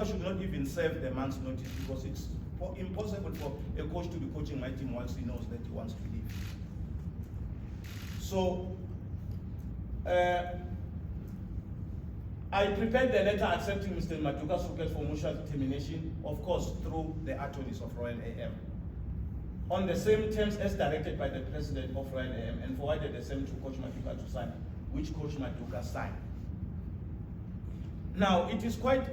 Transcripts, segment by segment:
should not even serve the month's notice, because it's impossible for a coach to be coaching my team once he knows that he wants to leave. So, I prepared the letter accepting Mr. Maduka's request for mutual termination, of course, through the attorneys of Royal AM, on the same terms as directed by the President of Royal AM, and forwarded the same to Coach Maduka to sign, which Coach Maduka signed. Now, it is quite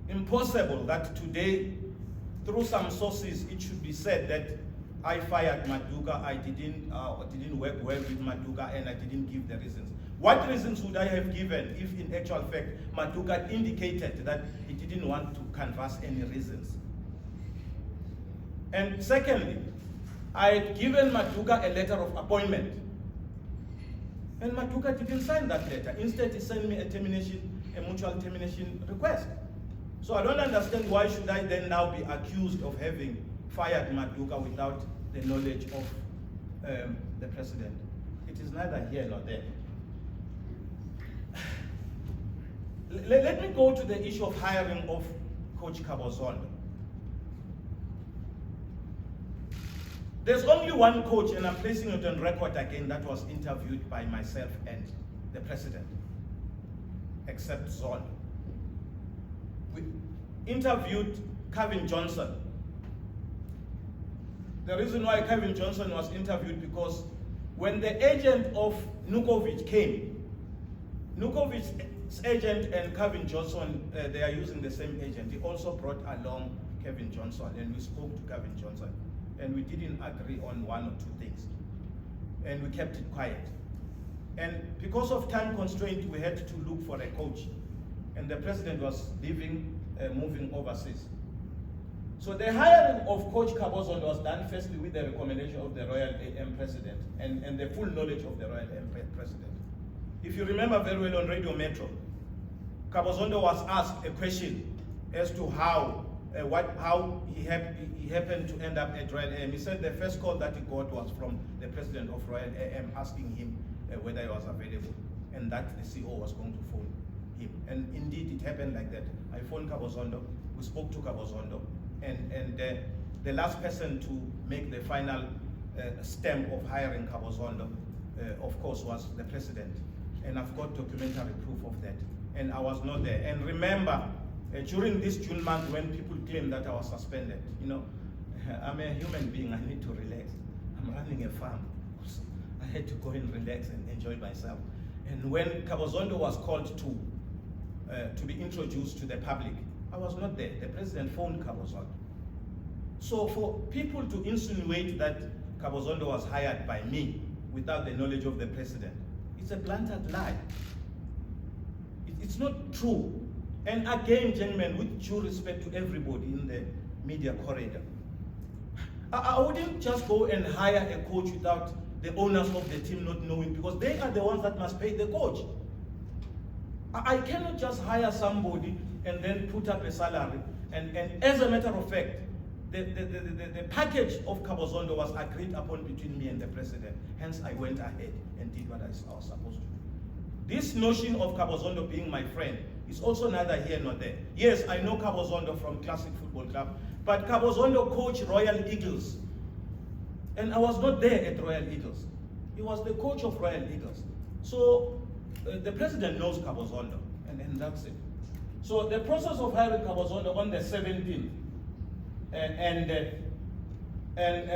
impossible that today, through some sources, it should be said that I fired Maduka, I didn't work well with Maduka, and I didn't give the reasons. What reasons would I have given if in actual fact Maduka indicated that he didn't want to canvass any reasons? And secondly, I had given Maduka a letter of appointment, and Maduka didn't sign that letter. Instead, he sent me a mutual termination request. So I don't understand why should I then now be accused of having fired Maduka without the knowledge of the President. It is neither here nor there. Let me go to the issue of hiring of Coach Khabo Zondo. There's only one coach, and I'm placing it on record again, that was interviewed by myself and the President, except Zondo. We interviewed Kevin Johnson. The reason why Kevin Johnson was interviewed, because when the agent of Nukovic came, Nukovic's agent and Kevin Johnson, they are using the same agent. He also brought along Kevin Johnson, and we spoke to Kevin Johnson, and we didn't agree on one or two things, and we kept it quiet. And because of time constraint, we had to look for a coach, and the President was leaving, moving overseas. So the hiring of Coach Cavazondo was done firstly with the recommendation of the Royal AM President and the full knowledge of the Royal AM President. If you remember very well on Radio Metro, Cavazondo was asked a question as to how he happened to end up at Royal AM. He said the first call that he got was from the President of Royal AM asking him whether he was available, and that the CEO was going to phone him. And indeed, it happened like that. I phoned Cavazondo, we spoke to Cavazondo, and the last person to make the final stamp of hiring Cavazondo, of course, was the President. And I've got documentary proof of that. And I was not there. And remember, during this June month, when people claim that I was suspended, you know, I'm a human being, I need to relax. I'm running a farm. I had to go and relax and enjoy myself. And when Cavazondo was called to be introduced to the public, I was not there. The President phoned Cavazondo. So for people to insinuate that Cavazondo was hired by me without the knowledge of the President, it's a blatant lie. It's not true. And again, gentlemen, with due respect to everybody in the media corridor, I wouldn't just go and hire a coach without the owners of the team not knowing, because they are the ones that must pay the coach. I cannot just hire somebody and then put up a salary. And as a matter of fact, the package of Cavazondo was agreed upon between me and the President. Hence, I went ahead and did what I was supposed to do. This notion of Cavazondo being my friend is also neither here nor there. Yes, I know Cavazondo from Classic Football Club, but Cavazondo coached Royal Eagles. And I was not there at Royal Eagles. He was the coach of Royal Eagles. So the President knows Cavazondo, and that's it. So the process of hiring Cavazondo on the 17th, and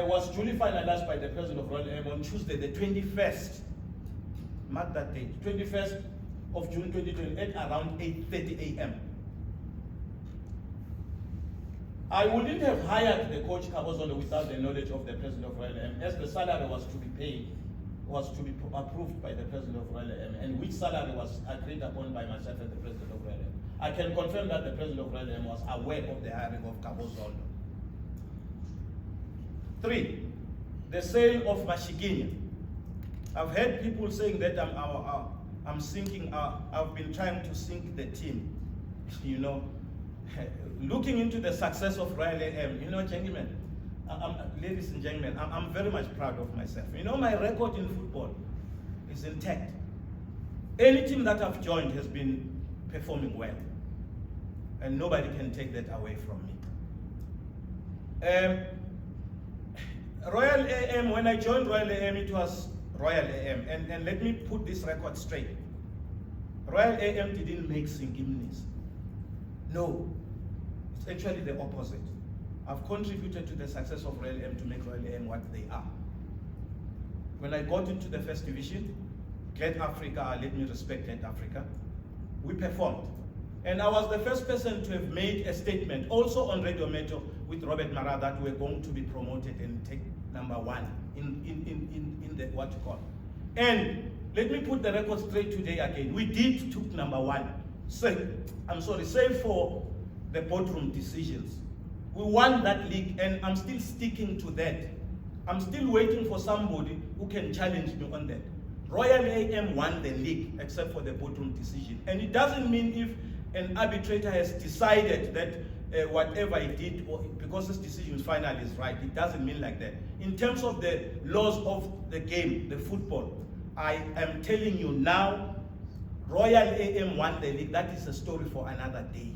was duly finalized by the President of Royal AM on Tuesday, the 21st. Mark that date, 21st of June 2020 at around 8:30 a.m. I wouldn't have hired the coach Cavazondo without the knowledge of the President of Royal AM, as the salary was to be paid, was to be approved by the President of Royal AM, and which salary was agreed upon by myself and the President of Royal AM. I can confirm that the President of Royal AM was aware of the hiring of Khabo Zondo. 3, the sale of Mashikinya. I've heard people saying that I'm sinking, I've been trying to sink the team. You know, looking into the success of Royal AM, you know, gentlemen, ladies and gentlemen, I'm very much proud of myself. You know, my record in football is intact. Any team that I've joined has been performing well. And nobody can take that away from me. Royal AM, when I joined Royal AM, it was Royal AM. And let me put this record straight. Royal AM didn't make Sinky Mnisi. No, it's actually the opposite. I've contributed to the success of Royal AM to make Royal AM what they are. When I got into the first division, Glad Africa, let me respect Glad Africa, we performed. And I was the first person to have made a statement, also on Radio Metro with Robert Mara, that we're going to be promoted and take #1 in the what you call. And let me put the record straight today again. We did took #1. Save for the boardroom decisions. We won that league, and I'm still sticking to that. I'm still waiting for somebody who can challenge me on that. Royal AM won the league, except for the boardroom decision. And it doesn't mean if an arbitrator has decided that whatever he did, because his decision final is right, it doesn't mean like that. In terms of the laws of the game, the football, I am telling you now, Royal AM won the league. That is a story for another day.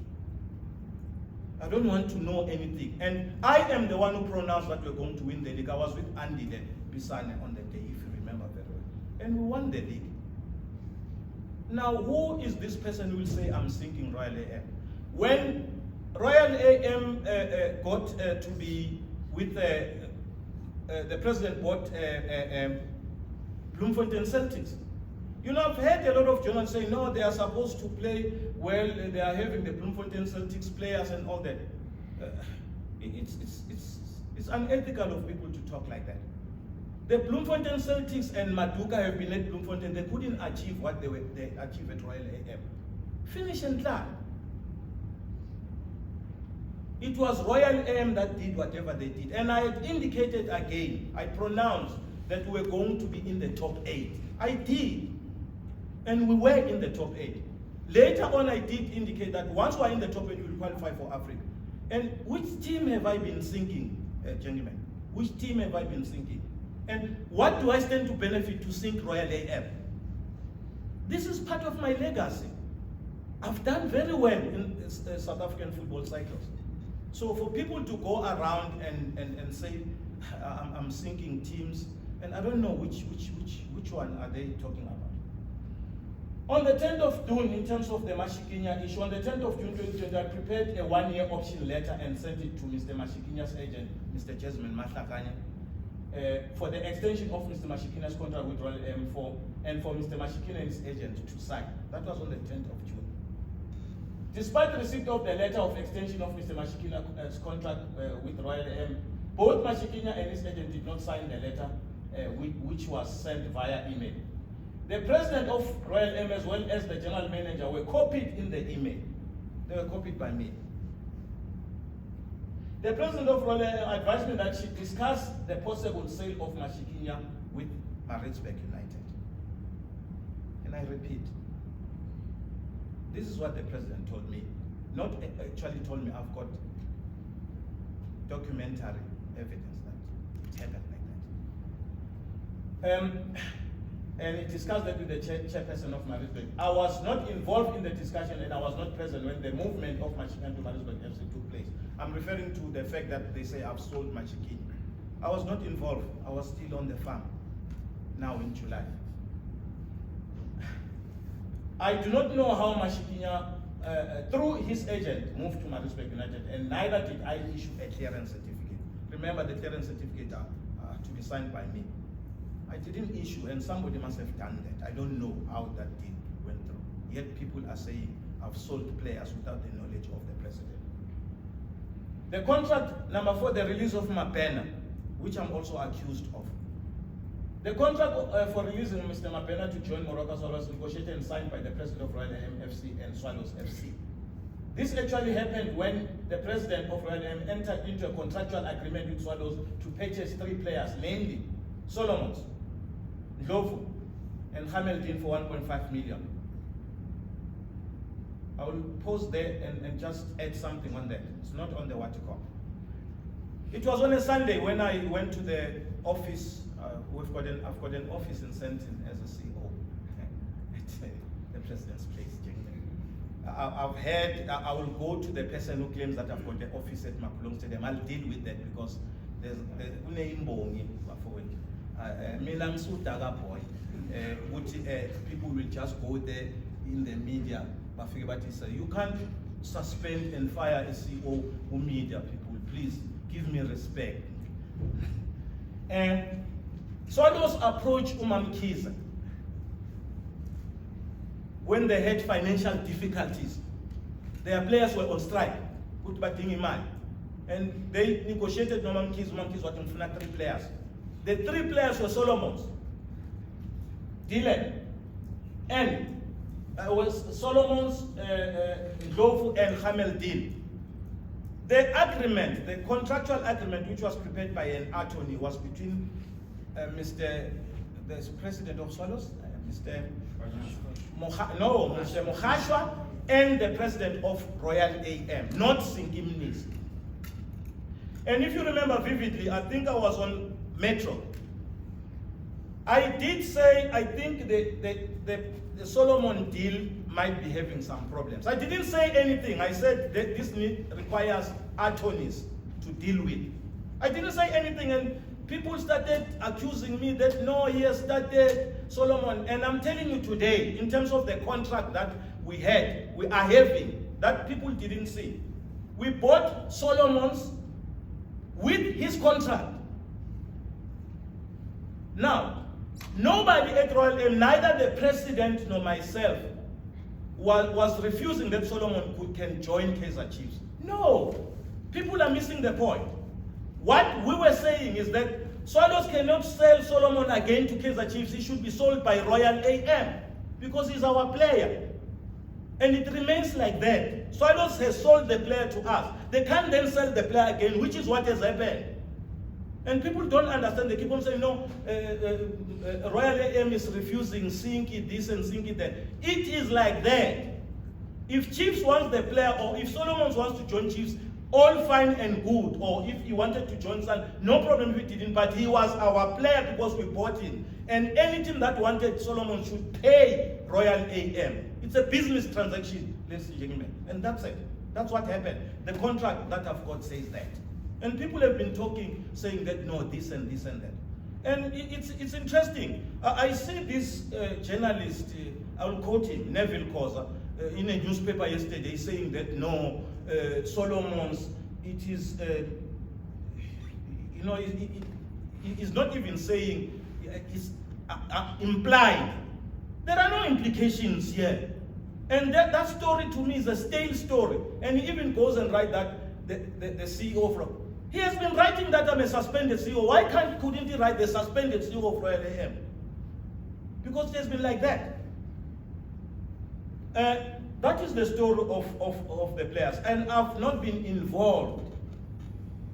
I don't want to know anything. And I am the one who pronounced that we're going to win the league. I was with Andy and Bisane on the day, if you remember very well. And we won the league. Now, who is this person who will say, I'm sinking Royal AM? When Royal AM got to be with the president bought Bloemfontein Celtics. You know, I've heard a lot of journalists say, no, they are supposed to play well, they are having the Bloemfontein Celtics players and all that. It's unethical of people to talk like that. The Bloemfontein Celtics and Maduka have been at Bloemfontein. They couldn't achieve what they achieved at Royal AM. Finish and clear. It was Royal AM that did whatever they did. And I had indicated again, I pronounced that we were going to be in the top 8. I did. And we were in the top 8. Later on, I did indicate that once we're in the top 8, we will qualify for Africa. And which team have I been sinking, gentlemen? Which team have I been sinking? And what do I stand to benefit to sink Royal AM? This is part of my legacy. I've done very well in South African football cycles. So for people to go around and say, I'm sinking teams, and I don't know which one are they talking about. On the 10th of June, in terms of the Mashikinya issue, on the 10th of June 2020, I prepared a one-year option letter and sent it to Mr. Mashikinya's agent, Mr. Jasmine Mahlakanya, for the extension of Mr. Mashikinya's contract with Royal AM and for Mr. Mashikinya and his agent to sign. That was on the 10th of June. Despite the receipt of the letter of extension of Mr. Mashikinya's contract with Royal AM, both Mashikinya and his agent did not sign the letter, which was sent via email. The president of Royal AM as well as the general manager were copied in the email. They were copied by me. The president of Royal AM advised me that she discuss the possible sale of Mashikinya with Maritzburg United. And I repeat, this is what the president told me. Not actually told me, I've got documentary evidence that it happened like that. And he discussed that with the chairperson of Maritzburg. I was not involved in the discussion and I was not present when the movement of Mashikinya to Maritzburg FC took place. I'm referring to the fact that they say I've sold Mashikinya. I was not involved. I was still on the farm, now in July. I do not know how Mashikinya, through his agent, moved to Maritzburg United, and neither did I issue a clearance certificate. Remember, the clearance certificate are to be signed by me. I didn't issue, and somebody must have done that. I don't know how that deal went through. Yet people are saying I've sold players without the knowledge of the president. The contract number 4, the release of Mapena, which I'm also accused of. The contract for releasing Mr. Mapena to join Morocco was negotiated and signed by the president of Royal AM FC and Swallows FC. This actually happened when the president of Royal AM entered into a contractual agreement with Swallows to purchase 3 players, namely Solomons, Ndlovu, and Hamilton for 1.5 million. I will pause there and just add something on that. It's not on the what you call. It was on a Sunday when I went to the office. I've got an office in Sentin as a CEO at the president's place. I've heard, I will go to the person who claims that I've got the office at Makulong Stadium. I'll deal with that because there's people will just go there in the media. You can't suspend and fire a CEO who media people. Please give me respect. And Swallows approached Mam'Khize when they had financial difficulties. Their players were on strike, and they negotiated with Mam'Khize. Mam'Khize was 3 players. The 3 players were Solomons, Dylan, and was Solomons, Ndlovu, and Hameldin. The agreement, the contractual agreement, which was prepared by an attorney, was between the president of Swallows, Mr. Mokhashwa, and the president of Royal AM, not Sinky Mnisi. And if you remember vividly, I think I was on Metro. I did say I think the Solomon deal might be having some problems. I didn't say anything. I said that this requires attorneys to deal with. I didn't say anything, and people started accusing me that no, he has started Solomon. And I'm telling you today, in terms of the contract that we are having, that people didn't see. We bought Solomon's with his contract. Now, nobody at Royal M, neither the president nor myself, was refusing that Solomon can join Kaizer Chiefs. No, people are missing the point. What we were saying is that Swallows cannot sell Solomon again to Kaizer Chiefs. He should be sold by Royal AM because he's our player. And it remains like that. Swallows has sold the player to us. They can't then sell the player again, which is what has happened. And people don't understand. They keep on saying, no, Royal AM is refusing Sinky this and Sinky that. It is like that. If Chiefs wants the player, or if Solomon wants to join Chiefs, all fine and good. Or if he wanted to join Sun, no problem if he didn't. But he was our player because we bought him. And any team that wanted Solomon should pay Royal AM. It's a business transaction, ladies and gentlemen. And that's it. That's what happened. The contract that I've got says that. And people have been talking, saying that no, this and this and that. And it's interesting. I see this journalist, I'll quote him, Neville Koza, in a newspaper yesterday, saying that no, Solomon's, it is, he's not even saying, it's implied. There are no implications here. And that story to me is a stale story. And he even goes and writes that the CEO from, he has been writing that I'm a suspended CEO. Why couldn't he write the suspended CEO of Royal AM? Because it has been like that. That is the story of the players. And I've not been involved.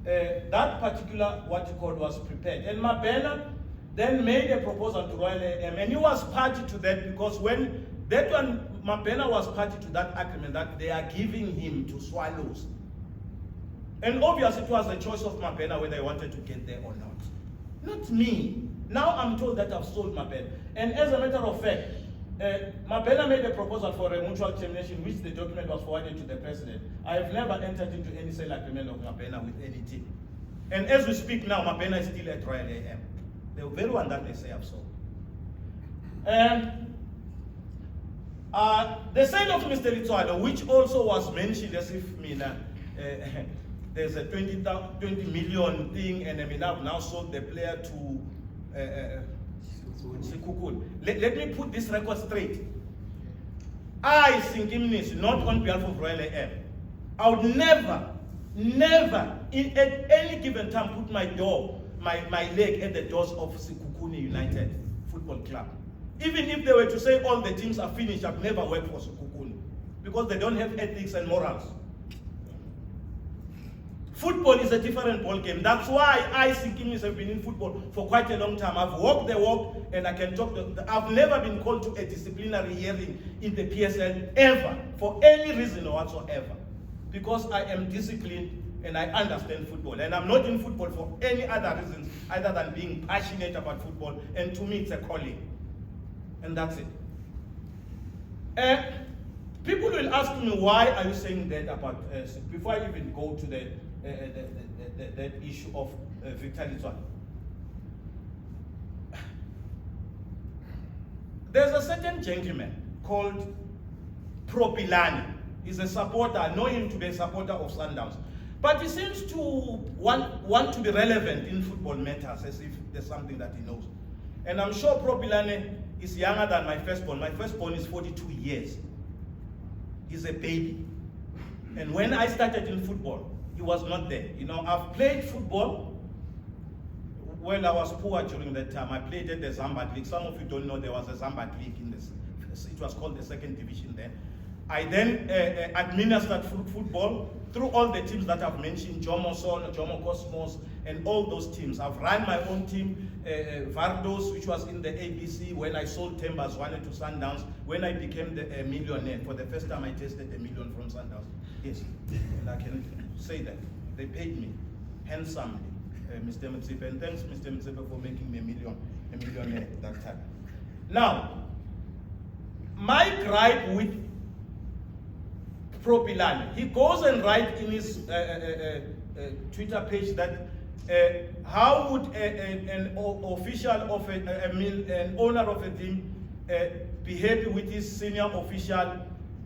That particular, what you call, was prepared. And Mabena then made a proposal to Royal AM. And he was party to that because when that one, Mabena was party to that agreement that they are giving him to Swallows. And obviously it was the choice of Mabena whether he wanted to get there or not. Not me. Now I'm told that I've sold Mabena. And as a matter of fact, Mabena made a proposal for a mutual termination, which the document was forwarded to the president. I have never entered into any sale agreement of Mabena with any team. And as we speak now, Mabena is still at Royal AM. The very one that they say I've sold. The sale of Mr. Letsoalo, which also was mentioned as if there's a 20 million thing, and I've now sold the player to Sekhukhune. Let me put this record straight. I, Sinky Mnisi, not on behalf of Royal AM, I would never, at any given time, put my leg at the doors of Sekhukhune United Football Club. Even if they were to say all the teams are finished, I've never worked for Sekhukhune because they don't have ethics and morals. Football is a different ball game. That's why I, Sinky Mnisi, have been in football for quite a long time. I've walked the walk and I can talk. I've never been called to a disciplinary hearing in the PSL ever, for any reason whatsoever. Because I am disciplined and I understand football. And I'm not in football for any other reasons other than being passionate about football. And to me, it's a calling. And that's it. People will ask me, why are you saying that about, before I even go to that issue of Victor Letsoalo. There's a certain gentleman called Propilani. He's a supporter. I know him to be a supporter of Sundowns. But he seems to want to be relevant in football matters, as if there's something that he knows. And I'm sure Propilani is younger than my firstborn. My firstborn is 42 years. He's a baby. And when I started in football, he was not there. You know, I've played football. Well, I was poor during that time. I played at the Zambad League. Some of you don't know there was a Zambad League in this. It was called the second division then. I then administered football through all the teams that I've mentioned, Jomo Sol, Jomo Cosmos, and all those teams. I've run my own team, Vardos, which was in the ABC, when I sold Timbers, wanted to Sundowns, when I became the millionaire. For the first time I tasted $1 million from Sundowns. Yes, and I can say that. They paid me handsomely, Mr. Mnisi, and thanks Mr. Mnisi for making me a millionaire at that time. Now, my gripe with Propilani, he goes and writes in his Twitter page that how would an official of an owner of a team be happy with his senior official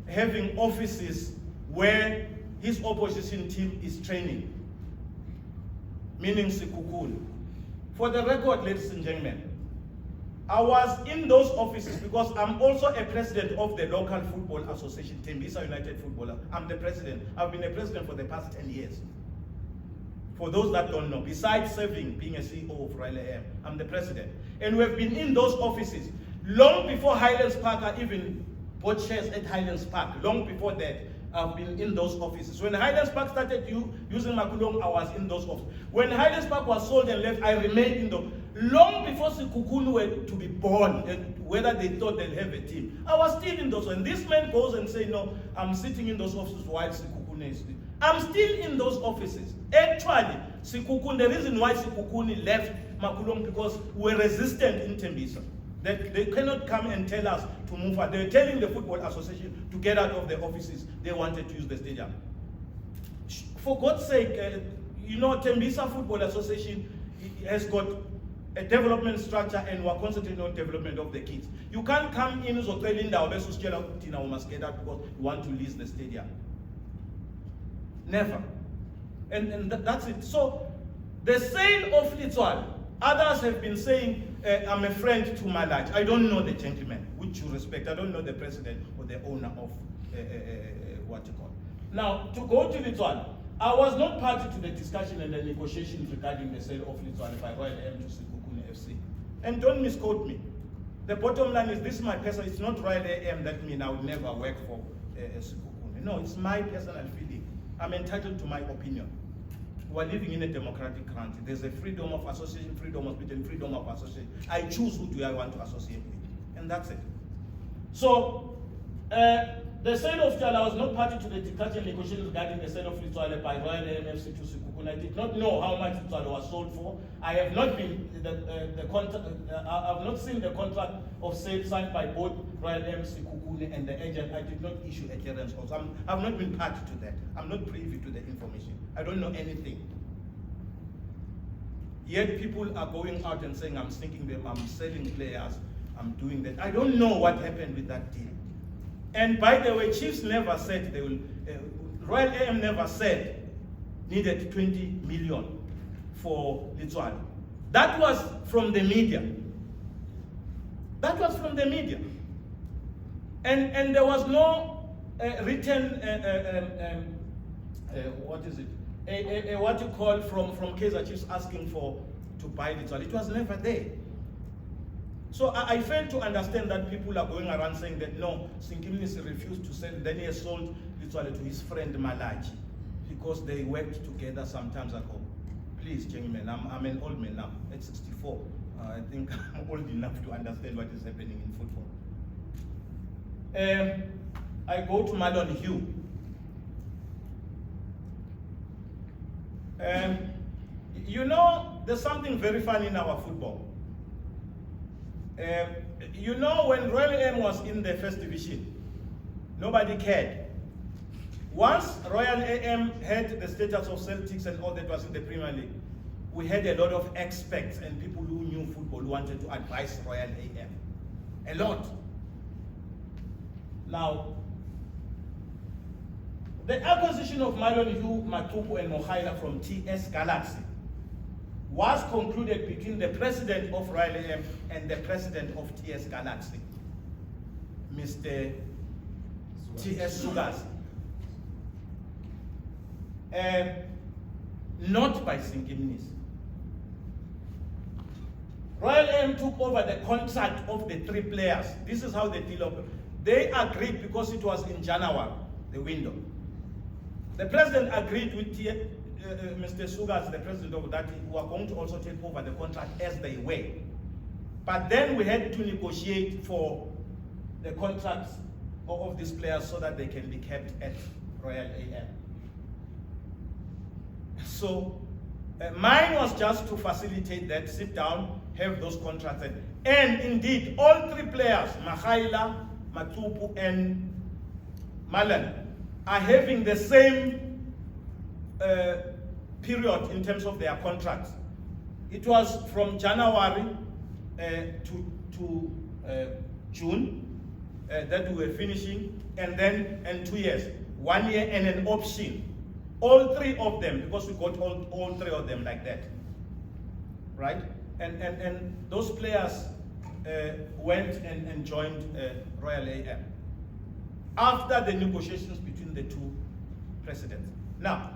having offices where his opposition team is training, meaning Sekhukhune. For the record, ladies and gentlemen, I was in those offices because I'm also a president of the local football association, Tembisa United Footballer. I'm the president. I've been a president for the past 10 years. For those that don't know, besides serving, being a CEO of Royal AM, I'm the president. And we've been in those offices long before Highlands Park. I even bought shares at Highlands Park. Long before that, I've been in those offices. When Highlands Park started using Makulong, I was in those offices. When Highlands Park was sold and left, I remained in those. Long before Sekhukhune were to be born, and whether they thought they'd have a team, I was still in those. And this man goes and says, no, I'm sitting in those offices while Sekhukhune is still. I'm still in those offices. Actually, Sekhukhune, the reason why Sekhukhune left Makulong, because we're resistant in Tembisa. They cannot come and tell us to move out. They're telling the Football Association to get out of the offices. They wanted to use the stadium. For God's sake, you know, Tembisa Football Association has got a development structure, and we're concentrating on development of the kids. You can't come in because you want to lease the stadium. Never. And that's it. So the sale of Letsoalo, others have been saying, I'm a friend to Malachi. I don't know the gentleman, with due respect. I don't know the president or the owner of what you call. Now, to go to Letsoalo, I was not party to the discussion and the negotiations regarding the sale of Letsoalo by Royal AM to Sekhukhune FC. And don't misquote me. The bottom line is, this is my personal, it's not Royal AM that means I would never work for Sekhukhune. No, it's my personal feeling. I'm entitled to my opinion. We're living in a democratic country. There's a freedom of association, freedom of speech, and freedom of association. I choose who do I want to associate with, and that's it. So, the sale of Letsoalo, I was not party to the discussion negotiations regarding the sale of Letsoalo by Royal AMFC to Sekhukhune. I did not know how much Letsoalo was sold for. I have not been I've not seen the contract of sale signed by both Royal AMFC Sekhukhune and the agent. I did not issue a clearance also. I've not been party to that. I'm not privy to the information. I don't know anything. Yet people are going out and saying, I'm sinking them, I'm selling players, I'm doing that. I don't know what happened with that deal. And by the way, Chiefs never said they will, Royal AM never said needed 20 million for Letsoalo. That was from the media. That was from the media. And there was no written, what is it? What you call from Kaizer Chiefs asking to buy Letsoalo. It was never there. So I fail to understand that people are going around saying that no, Sinky Mnisi refused to sell. Then he sold Letsoalo to his friend Malachi because they worked together some times ago. Please, gentlemen, I'm an old man now, at 64. I think I'm old enough to understand what is happening in football. I go to Malon Hugh. You know, there's something very funny in our football. You know, when Royal AM was in the first division, Nobody cared. Once Royal AM had the status of Celtics and all that was in the Premier League, we had a lot of experts and people who knew football who wanted to advise Royal AM. A lot. Now, the acquisition of Malonyu, Matupu and Mohaila from TS Galaxy was concluded between the president of Royal AM and the president of TS Galaxy, Mr. TS Sugas. Not by Sinky Mnisi. Royal AM took over the contract of the 3 players. This is how the deal operated. They agreed because it was in January, the window. The president agreed with Mr. Sugas, the president of that, who are going to also take over the contract as they were. But then we had to negotiate for the contracts of these players so that they can be kept at Royal AM. So mine was just to facilitate that, sit down, have those contracts. And indeed, all 3 players, Mohaila, Matupu, and Malan, are having the same period in terms of their contracts. It was from January to June that we were finishing, and then 2 years, 1 year and an option. All 3 of them, because we got all 3 of them like that, right? And those players went and joined Royal AM after the negotiations between the 2 presidents. Now,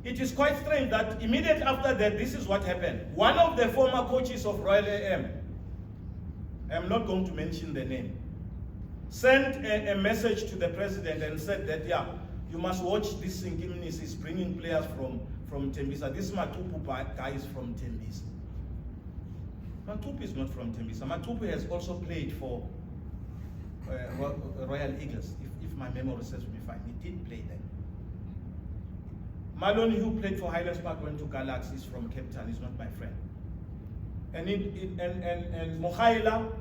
it is quite strange that immediately after that, this is what happened. One of the former coaches of Royal AM, I'm not going to mention the name, sent a message to the president and said that, yeah, you must watch this Sinky Mnisi is bringing players from Tembisa. This Matupu guy is from Tembisa. Matupu is not from Tembisa. Matupu has also played for Royal Eagles, if my memory serves me fine. He did play there. Maloney, who played for Highlands Park, went to Galaxy, is from Cape Town. He's not my friend. And Mohaila,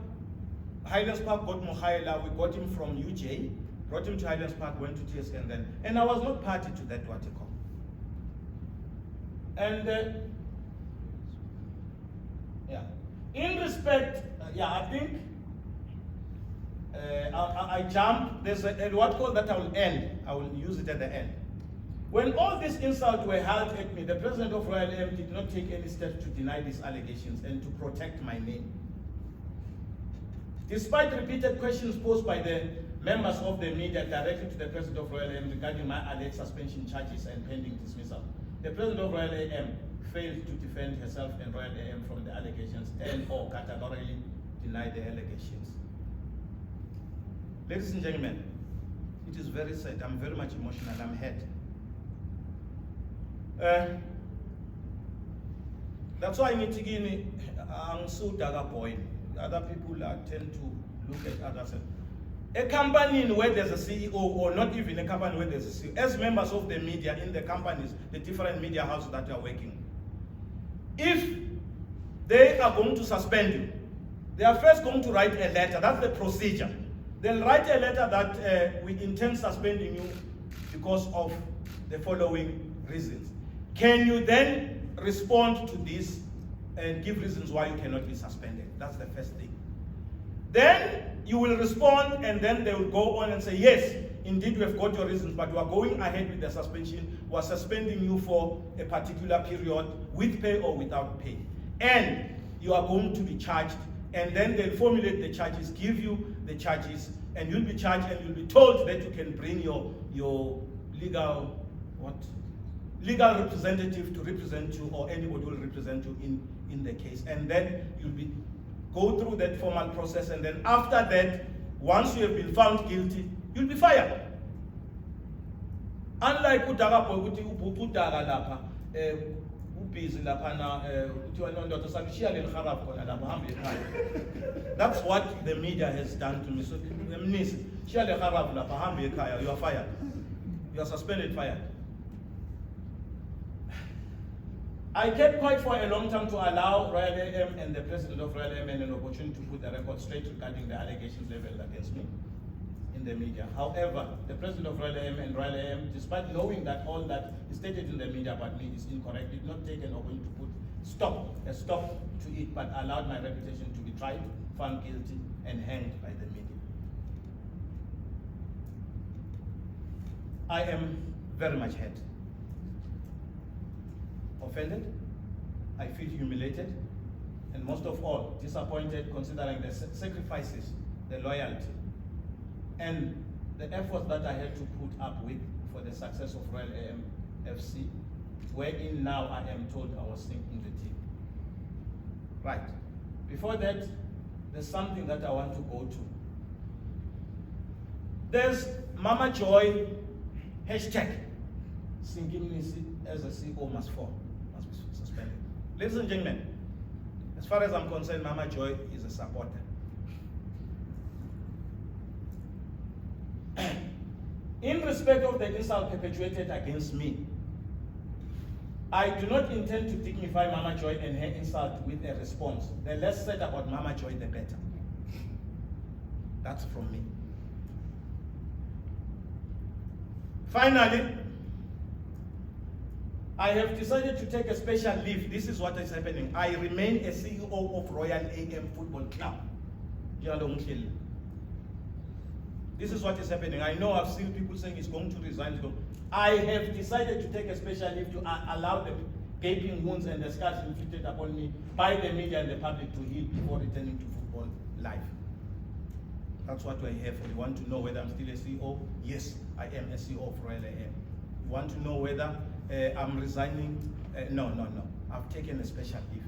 Highlands Park got Mohaila. We got him from UJ. Brought him to Highlands Park, went to TSN then. And I was not party to that, what you call. And yeah, in respect, yeah, I think I jumped. There's a what call that I will end. I will use it at the end. When all these insults were hurled at me, the president of Royal AM did not take any steps to deny these allegations and to protect my name. Despite repeated questions posed by the members of the media directly to the president of Royal AM regarding my alleged suspension charges and pending dismissal, the president of Royal AM failed to defend herself and Royal AM from the allegations and/or categorically denied the allegations. Ladies and gentlemen, it is very sad. I'm very much emotional. I'm hurt. That's why I'm so boy. Other people tend to look at others. A company where there's a CEO, or not even a company where there's a CEO, as members of the media in the companies, the different media houses that are working, if they are going to suspend you, they are first going to write a letter. That's the procedure. They'll write a letter that we intend suspending you because of the following reasons. Can you then respond to this and give reasons why you cannot be suspended? That's the first thing. Then you will respond, and then they will go on and say, yes, indeed we have got your reasons, but we are going ahead with the suspension. We are suspending you for a particular period with pay or without pay. And you are going to be charged, and then they'll formulate the charges, give you the charges, and you'll be charged, and you'll be told that you can bring your legal representative to represent you, or anybody will represent you in the case. And then you'll be go through that formal process, and then after that, once you have been found guilty, you'll be fired. Unlike that's what the media has done to me. So, you are fired. You are suspended, fired. I kept quiet for a long time to allow Royal AM and the president of Royal AM an opportunity to put the record straight regarding the allegations leveled against me in the media. However, the president of Royal AM and Royal AM, despite knowing that all that is stated in the media about me is incorrect, did not take an opportunity to put a stop to it, but allowed my reputation to be tried, found guilty, and hanged by the media. I am very much hurt, offended, I feel humiliated, and most of all, disappointed considering the sacrifices, the loyalty, and the efforts that I had to put up with for the success of Royal AM FC, wherein now I am told I was sinking the team. Right. Before that, there's something that I want to go to. There's Mama Joy, hashtag, Sinky Mnisi as a CEO must fall, must be suspended. Ladies and gentlemen, as far as I'm concerned, Mama Joy is a supporter. In respect of the insult perpetuated against me, I do not intend to dignify Mama Joy and her insult with a response. The less said about Mama Joy, the better. That's from me. Finally, I have decided to take a special leave. This is what is happening. I remain a CEO of Royal AM Football Club. This is what is happening. I know I've seen people saying he's going to resign. I have decided to take a special leave to allow the gaping wounds and the scars inflicted upon me by the media and the public to heal before returning to football life. That's what we're here for. You want to know whether I'm still a CEO? Yes, I am a CEO of Royal AM. You want to know whether I'm resigning? No. I've taken a special leave.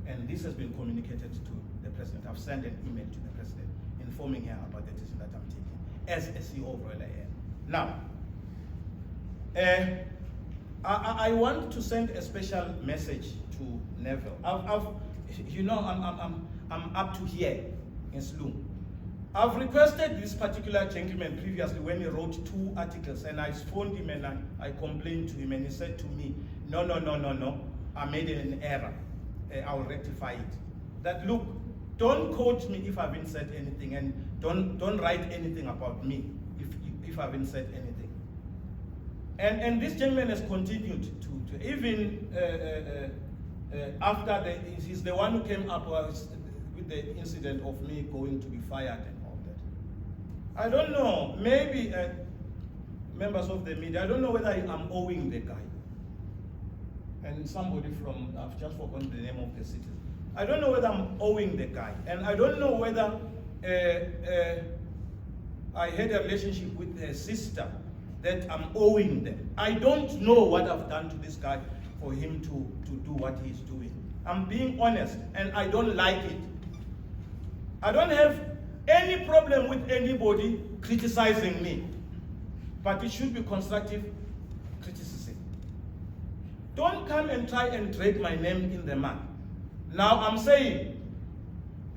And this has been communicated to the President. I've sent an email to the President informing her about the decision that I'm taking as a CEO of Royal AM. Now, I want to send a special message to Neville. I'm up to here in Sloom. I've requested this particular gentleman previously when he wrote 2 articles, and I phoned him and I complained to him, and he said to me, no, I made an error. I'll rectify it. That, look, don't quote me if I haven't said anything, and don't write anything about me if I haven't said anything. And this gentleman has continued to even after he's the one who came up with the incident of me going to be fired and all that. I don't know, maybe members of the media, I don't know whether I'm owing the guy. And somebody from, I've just forgotten the name of the city. I don't know whether I'm owing the guy. And I don't know whether I had a relationship with a sister that I'm owing them. I don't know what I've done to this guy for him to do what he's doing. I'm being honest, and I don't like it. I don't have any problem with anybody criticizing me, but it should be constructive criticism. Don't come and try and drag my name in the mud. Now I'm saying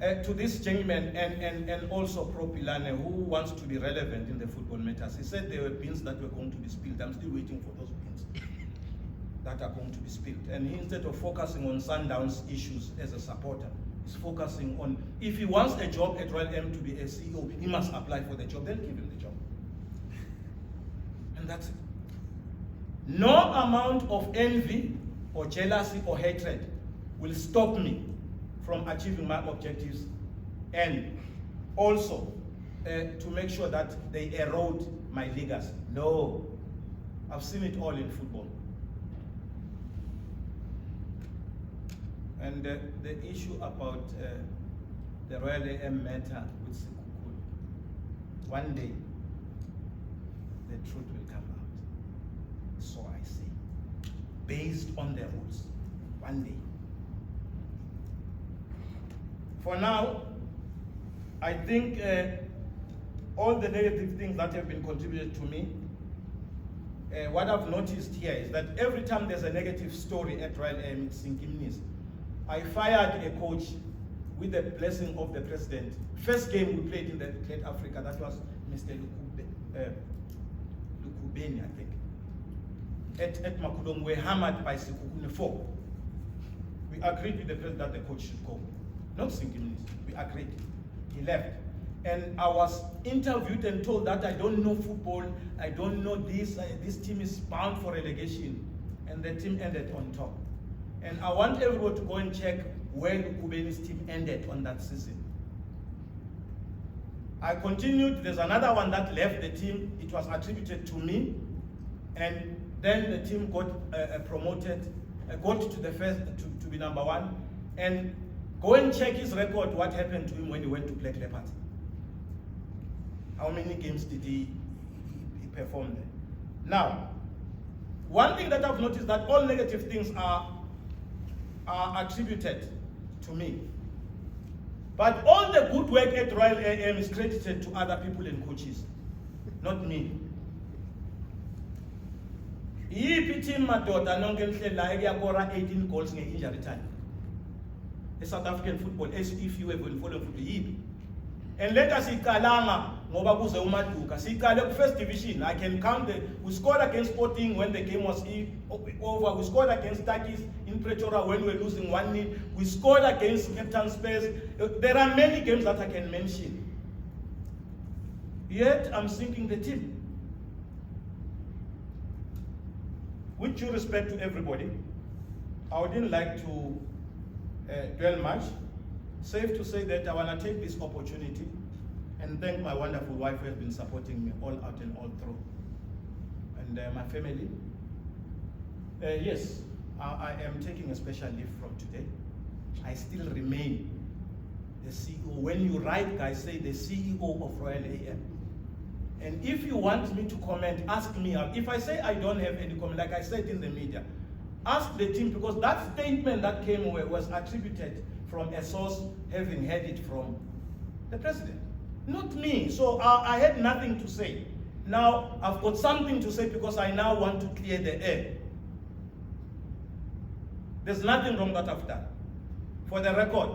to this gentleman and also Propilane, who wants to be relevant in the football matters, he said there were beans that were going to be spilled. I'm still waiting for those beans that are going to be spilled. And he, instead of focusing on Sundown's issues as a supporter, is focusing on, if he wants a job at Royal M to be a CEO, he must apply for the job, then give him the job. And that's it. No amount of envy or jealousy or hatred will stop me from achieving my objectives, and also to make sure that they erode my legacy. No, I've seen it all in football. And the issue about the Royal AM matter with Sekhukhune, one day the truth will come out. So I say, based on the rules, one day. For now, I think all the negative things that have been contributed to me, what I've noticed here is that every time there's a negative story at Royal AM Sinky Mnisi, I fired a coach with the blessing of the president. First game we played in the Great Africa, that was Mr. Lukubeni, I think. At Makulong, we were hammered by Sekhukhune 4. We agreed with the president that the coach should go. Not Sinky Mnisi, we agreed. He left. And I was interviewed and told that I don't know football, I don't know this, this team is bound for relegation. And the team ended on top. And I want everyone to go and check where Ubeni's team ended on that season. I continued, there's another one that left the team, it was attributed to me, and then the team got promoted, got to the first, to be number one, and go and check his record, what happened to him when he went to Black Leopards. How many games did he perform there? Now, one thing that I've noticed that all negative things are attributed to me. But all the good work at Royal AM is credited to other people and coaches, not me. Yiphi team madoda nonke nihlelayo kuyakora 18 goals nge-injury time. South African football, as if you have been following football, yiphi. And let us siqalanga ngoba kuze uMaduka. Siqale ku first division. I can count we scored against Sporting when the game was over. We scored against Turkeys in Pretoria when we were losing 1-0. We scored against Captain Spurs. There are many games that I can mention. Yet I'm sinking the team. With due respect to everybody, I wouldn't like to dwell much. Safe to say that I want to take this opportunity and thank my wonderful wife who has been supporting me all out and all through. And my family. Yes, I am taking a special leave from today. I still remain the CEO. When you write, guys, say the CEO of Royal AM. And if you want me to comment, ask me. If I say I don't have any comment, like I said in the media, ask the team, because that statement that came away was attributed from a source having heard it from the president, not me. So I had nothing to say. Now I've got something to say because I now want to clear the air. There's nothing wrong that I've done. For the record,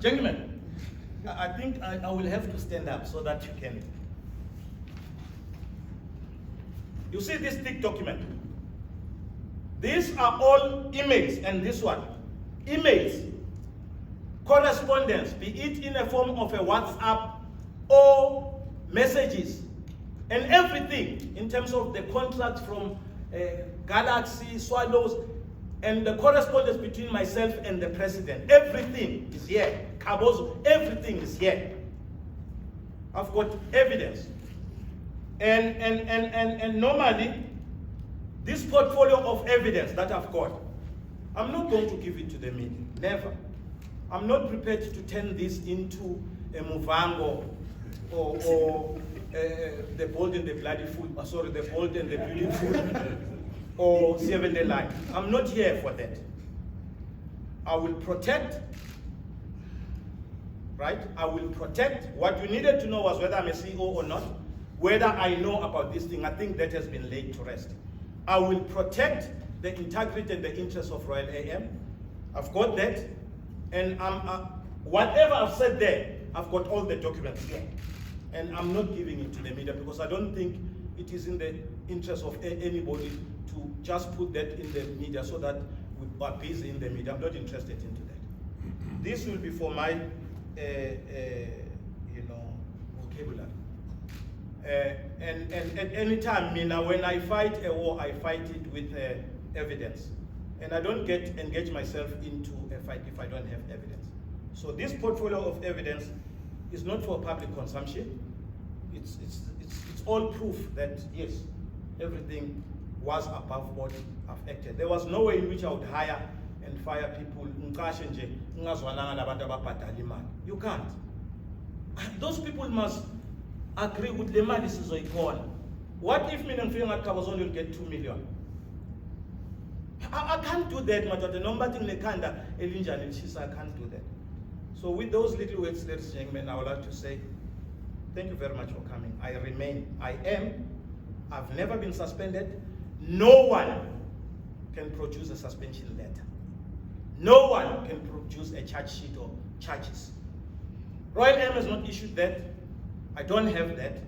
gentlemen, I think I will have to stand up so that you can. You see this thick document? These are all emails, and this one. Emails, correspondence, be it in a form of a WhatsApp or messages, and everything in terms of the contracts from Galaxy, Swallows, and the correspondence between myself and the president. Everything is here. Khabo, everything is here. I've got evidence. And normally, this portfolio of evidence that I've got, I'm not going to give it to the media, never. I'm not prepared to turn this into a Muvango or the bold and the bloody fool, the bold and the beautiful, or 7-day line. I'm not here for that. I will protect, right? I will protect. What you needed to know was whether I'm a CEO or not. Whether I know about this thing, I think that has been laid to rest. I will protect the integrity and the interests of Royal AM. I've got that. And whatever I've said there, I've got all the documents here. And I'm not giving it to the media because I don't think it is in the interest of anybody to just put that in the media so that we are busy in the media. I'm not interested into that. This will be for my, vocabulary. And at any time, when I fight a war, I fight it with evidence. And I don't engage myself into a fight if I don't have evidence. So this portfolio of evidence is not for public consumption. It's all proof that, yes, everything was above board, I've acted. There was no way in which I would hire and fire people. You can't. Those people must agree with the money. What if Cavazondo will get 2 million? I can't do that, but the number thing I can't do that. So with those little words, ladies and gentlemen, I would like to say thank you very much for coming. I've never been suspended. No one can produce a suspension letter. No one can produce a charge sheet or charges. Royal M has not issued that. I don't have that.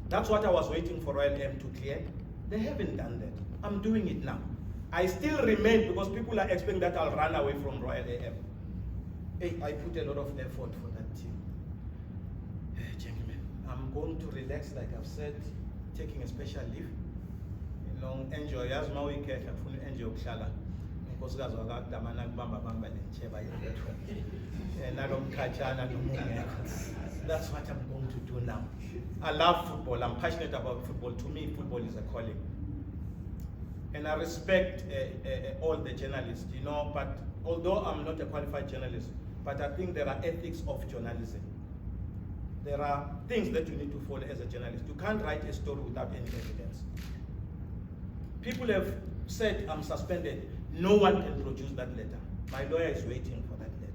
That's what I was waiting for Royal M to clear. They haven't done that. I'm doing it now. I still remain because people are expecting that I'll run away from Royal AM. Hey, I put a lot of effort for that team. Gentlemen, I'm going to relax, like I've said, taking a special leave. You know, enjoy as my weekend, enjoy Kshala. Because that's what I'm That's what I'm going to do now. I love football. I'm passionate about football. To me, football is a calling. And I respect all the journalists, you know, but although I'm not a qualified journalist, but I think there are ethics of journalism. There are things that you need to follow as a journalist. You can't write a story without any evidence. People have said I'm suspended. No one can produce that letter. My lawyer is waiting for that letter.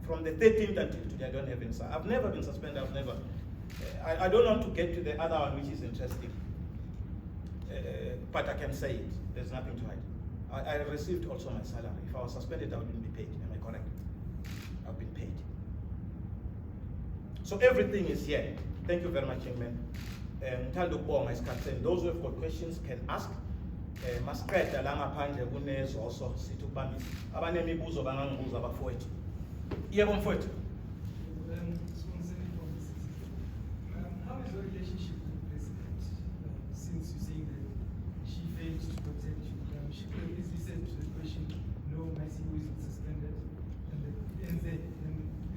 From the 13th until today, I don't have any. I've never been suspended. I've never. I don't want to get to the other one, which is interesting. But I can say it. There's nothing to hide. I received also my salary. If I was suspended, I wouldn't be paid. Am I correct? I've been paid. So everything is here. Thank you very much, young man. Those who have got questions can ask. Masiqeda la ngaphandle kunezoso sithi ukubambisa. Abanemibuzo bangangibuza abafowethu. Yebo mfowethu. How is your relationship with the president? Since you're saying that she failed to protect you, she could have easily said to the question, no, my CEO isn't suspended, and the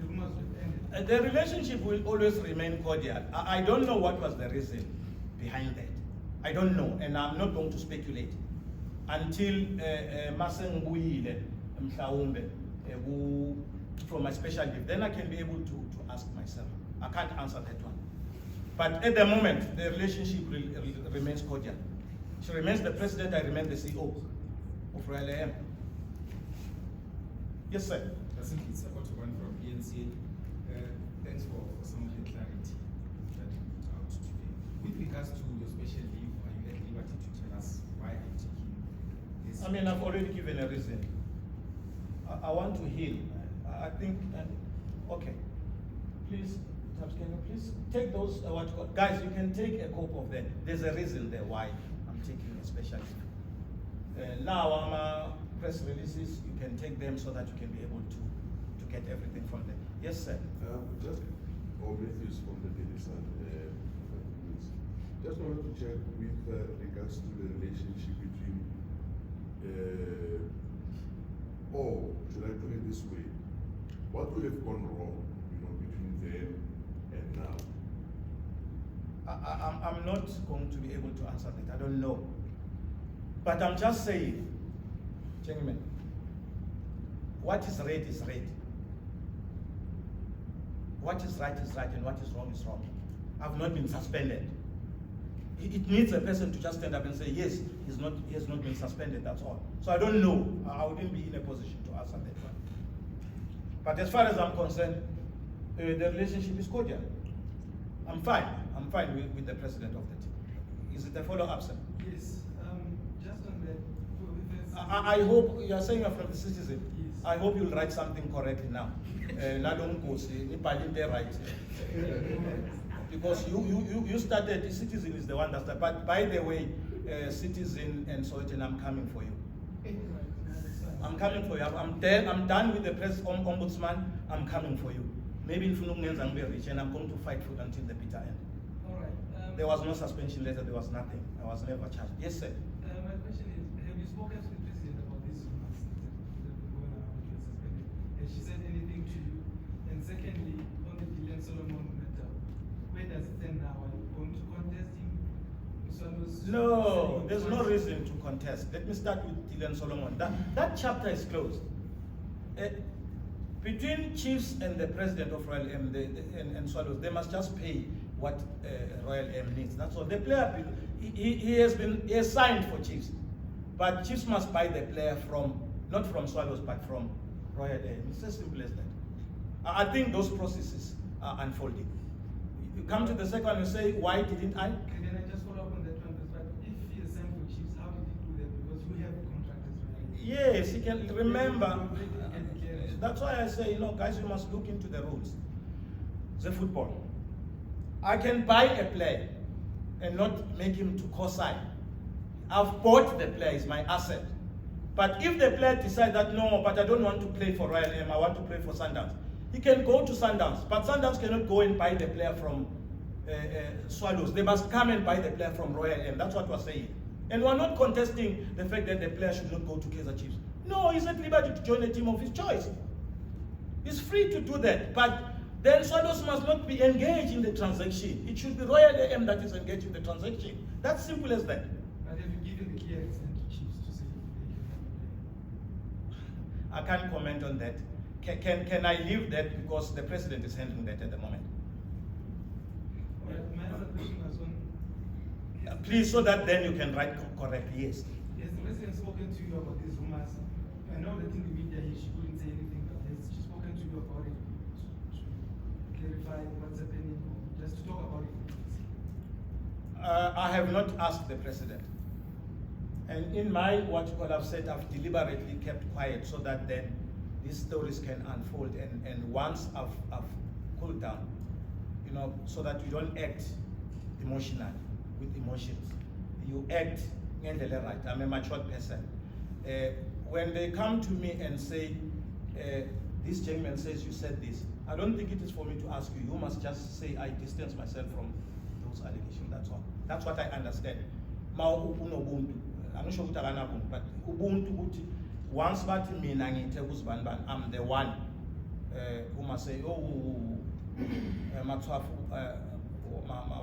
rumors would have ended. The relationship will always remain cordial. I don't know what was the reason behind that. I don't know, and I'm not going to speculate until Masenguyile mhlawumbe from my special leave. Then I can be able to ask myself. I can't answer that one. But at the moment, the relationship remains cordial. She remains the president, I remain the CEO of Royal AM. Yes, sir. I think it's about one from ANC. Thanks for some of the clarity that you put out today. With regards to your special leave, are you at liberty to tell us why you're taking this? I mean, I've already given a reason. I want to heal. I think, okay. Please, can you please take those, guys, you can take a copy of them. There's a reason there why I'm taking a special leave. Now, press releases, you can take them so that you can be able to get everything from them. Yes, sir. Just Matthews from the Daily Sun. Just wanted to check with regards to the relationship between, or should I put it this way, what would have gone wrong, between then and now? I'm not going to be able to answer that. I don't know. But I'm just saying, gentlemen, what is right is right. What is right, and what is wrong is wrong. I've not been suspended. It needs a person to just stand up and say, yes, he has not been suspended, that's all. So I don't know. I wouldn't be in a position to answer that one. But as far as I'm concerned, the relationship is cordial. I'm fine with the president of the team. Is it a follow-up, sir? Yes. Just on that. I hope, you are saying you're from the Citizen. Yes. I hope you'll write something correctly now. Right. Because you started, the Citizen is the one that started. But by the way, Citizen and Sowetan, I'm coming for you. I'm coming for you. I'm done with the press ombudsman. I'm coming for you. Maybe in Funungen's I'm very rich, and I'm going to fight for until the bitter end. All right. There was no suspension letter. There was nothing. I was never charged. Yes, sir. My question is: have you spoken to the president about this rumors that were going around that you were suspended? Has she said anything to you? And secondly, on the Dylan Solomon matter, where does it stand now? Are you going to contest him? No, there's no reason to contest. Let me start with Dylan Solomon. That chapter is closed. Between chiefs and the president of Royal M and Swallows, they must just pay what Royal M needs. That's all. The player, he has signed for chiefs, but chiefs must buy the player not from Swallows, but from Royal M. It's as simple as that. I think those processes are unfolding. You come to the second and say, why didn't I? Can I just follow up on that one? But if he is signed for chiefs, how did he do that? Because you have contractors, right? Yes, he can remember. That's why I say, guys, you must look into the rules. The football. I can buy a player and not make him to co-sign. I've bought the player, it's my asset. But if the player decides that, no, but I don't want to play for Royal AM, I want to play for Sundowns, he can go to Sundowns. But Sundowns cannot go and buy the player from Swallows. They must come and buy the player from Royal AM. That's what we're saying. And we're not contesting the fact that the player should not go to Kaizer Chiefs. No, he's at liberty to join a team of his choice. He's free to do that. But then Swallows must not be engaged in the transaction. It should be Royal AM that is engaged in the transaction. That's simple as that. But have you given the clearance then to Chiefs to say they can play? I can't comment on that. Can I leave that because the president is handling that at the moment? My other question was on. Please, so that then you can write correctly, yes. Has the president spoken to you about these rumors? I know that in the media she couldn't say anything, but has she spoken to you about it to clarify what's happening, just to talk about it? I have not asked the president. And in my, what I've said, I've deliberately kept quiet so that then these stories can unfold. And once I've cooled down, you know, so that you don't act emotional with emotions. You act right. I'm a mature person. When they come to me and say, this gentleman says you said this, I don't think it is for me to ask you. You must just say I distance myself from those allegations. That's all. That's what I understand. I'm not sure what I know, but Ubuntu, once but me I'm the one who must say, oh,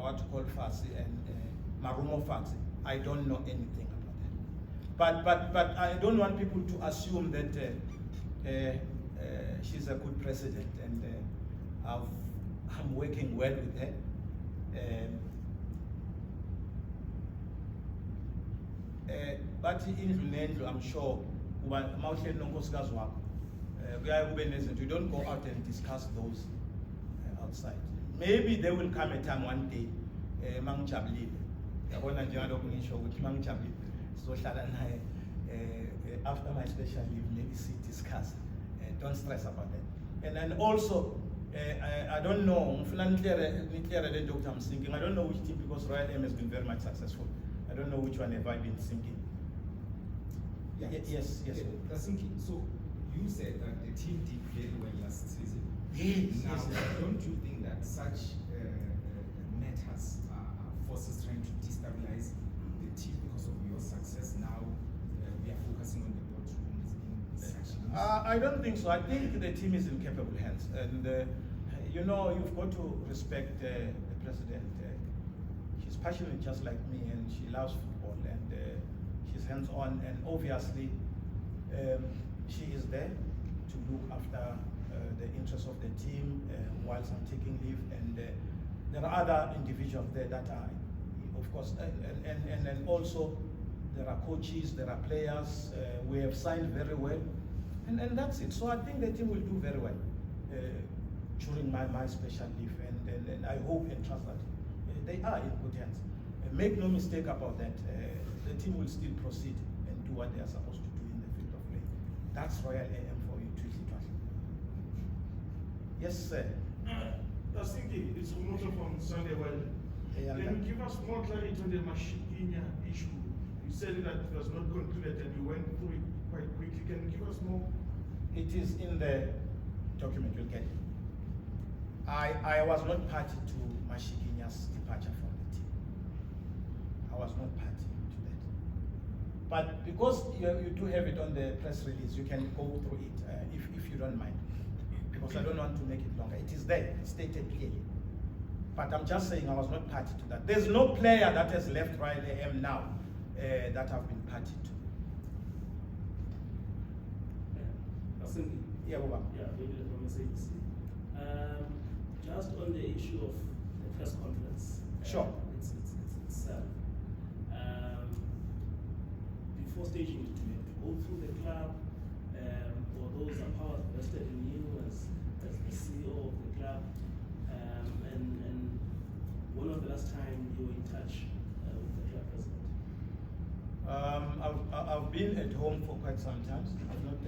what you call Fasi and Marumo Fasi. I don't know anything about that. But I don't want people to assume that she's a good president and I'm working well with her. But in I'm sure we don't go out and discuss those outside. Maybe there will come a time one day, Mam'Khize, after my special leave, maybe discuss. Don't stress about that. And then also, I don't know, Dr. I'm thinking, I don't know which team, because Royal AM has been very much successful. I don't know which one have I been thinking. Yeah. Yes. Sinky, so you said that the team did very well last season. Yes. Now, don't you think that such matters are forces trying to destabilize the team because of your success? Now we are focusing on the boardrooms in such news. I don't think so. I think the team is in capable hands, and you know, you've got to respect the president. She's passionate just like me, and she loves football, and she's hands-on, and obviously she is there to look after the interests of the team whilst I'm taking leave, and there are other individuals there that are, of course, and also there are coaches, there are players. We have signed very well, and that's it. So I think the team will do very well during my special leave, and I hope and trust that they are in good hands. Make no mistake about that. The team will still proceed and do what they are supposed to do in the field of play. That's Royal AM for you, to trust. Yes, sir. I was thinking, it's Umuto from Sunday World. Yeah, Can you give us more clarity on the Mashikinya issue? You said that it was not concluded and you went through it quite quickly. Can you give us more? It is in the document, you'll get it. I was not party to Mashikinya's departure from the team. I was not party to that. But because you do have it on the press release, you can go through it if you don't mind. Because I don't want to make it longer. It is there, stated clearly. But I'm just saying I was not party to that. There's no player that has left Royal AM now that I've been party to. Sinky. Yeah, Baba. Yeah, maybe the conversation. Just on the issue of the press conference. Sure. Itself. Before staging it, you have to go through the club, or those are powers vested in you as the CEO of the club. And when was the last time you were in touch with the club president? I've been at home for quite some time. I've not,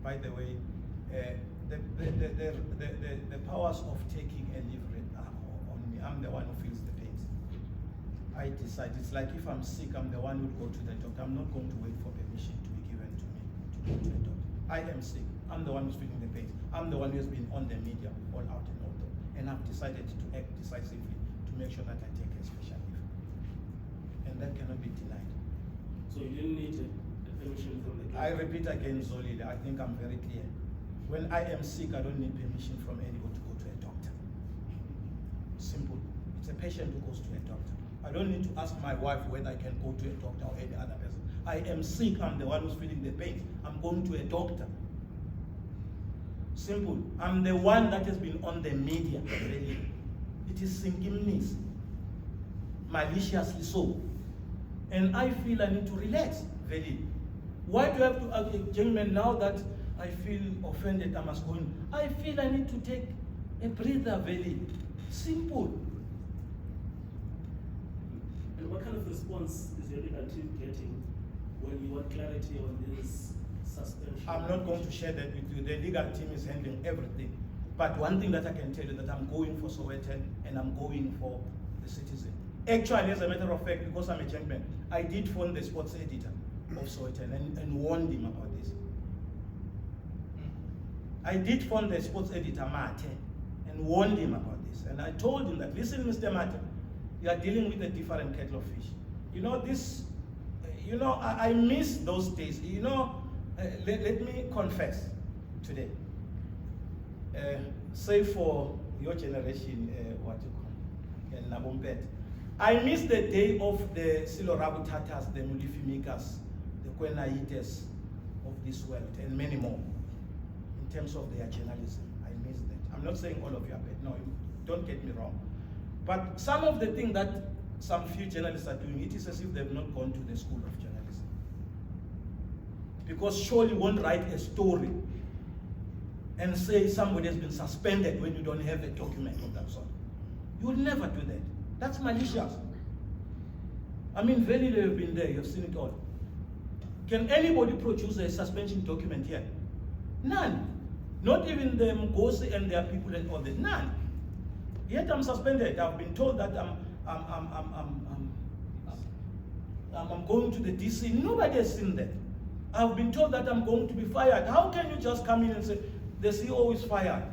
by the way, the powers of taking a leave are on me. I'm the one who feels the pain. I decide. It's like if I'm sick, I'm the one who will go to the doctor. I'm not going to wait for permission to be given to me. go to a doctor. I am sick. I'm the one who's feeling the pain. I'm the one who has been on the media all out and all that. And I've decided to act decisively to make sure that I take a special leave. And that cannot be denied. So you didn't need a permission from the I repeat again, Zolile, I think I'm very clear. When I am sick, I don't need permission from anybody to go to a doctor. Simple. It's a patient who goes to a doctor. I don't need to ask my wife whether I can go to a doctor or any other person. I am sick, I'm the one who's feeling the pain. I'm going to a doctor. Simple. I'm the one that has been on the media. Really. It is Sinky Mnisi. Maliciously so. And I feel I need to relax, really. Why do I have to ask a gentleman now that I feel offended, I must go in? I feel I need to take a breather, really. Simple. And what kind of response is your legal team getting when you want clarity on this suspension? I'm not going to share that with you. The legal team is handling everything. But one thing that I can tell you that I'm going for Sowetan and I'm going for the citizen. Actually, as a matter of fact, because I'm a gentleman, I did phone the sports editor of Sowetan and warned him about this. I did phone the sports editor, Mate, and warned him about this. And I told him that, listen, Mr. Mate, you are dealing with a different kettle of fish. You know, this, I miss those days. Let me confess today. Say for your generation, what you call, and Nabompet. I miss the day of the Silorabu Tatas, the Mulifimikas, the Kwenaites of this world, and many more, in terms of their journalism. I miss that. I'm not saying all of you are bad, no, don't get me wrong. But some of the things that some few journalists are doing, it is as if they've not gone to the school of journalism. Because surely you won't write a story and say somebody has been suspended when you don't have a document of that sort. You would never do that. That's malicious. I mean, very little have been there, you've seen it all. Can anybody produce a suspension document here? None. Not even the Mgosi and their people and all that. None. Yet I'm suspended. I've been told that I'm going to the DC. Nobody has seen that. I've been told that I'm going to be fired. How can you just come in and say the CEO is fired?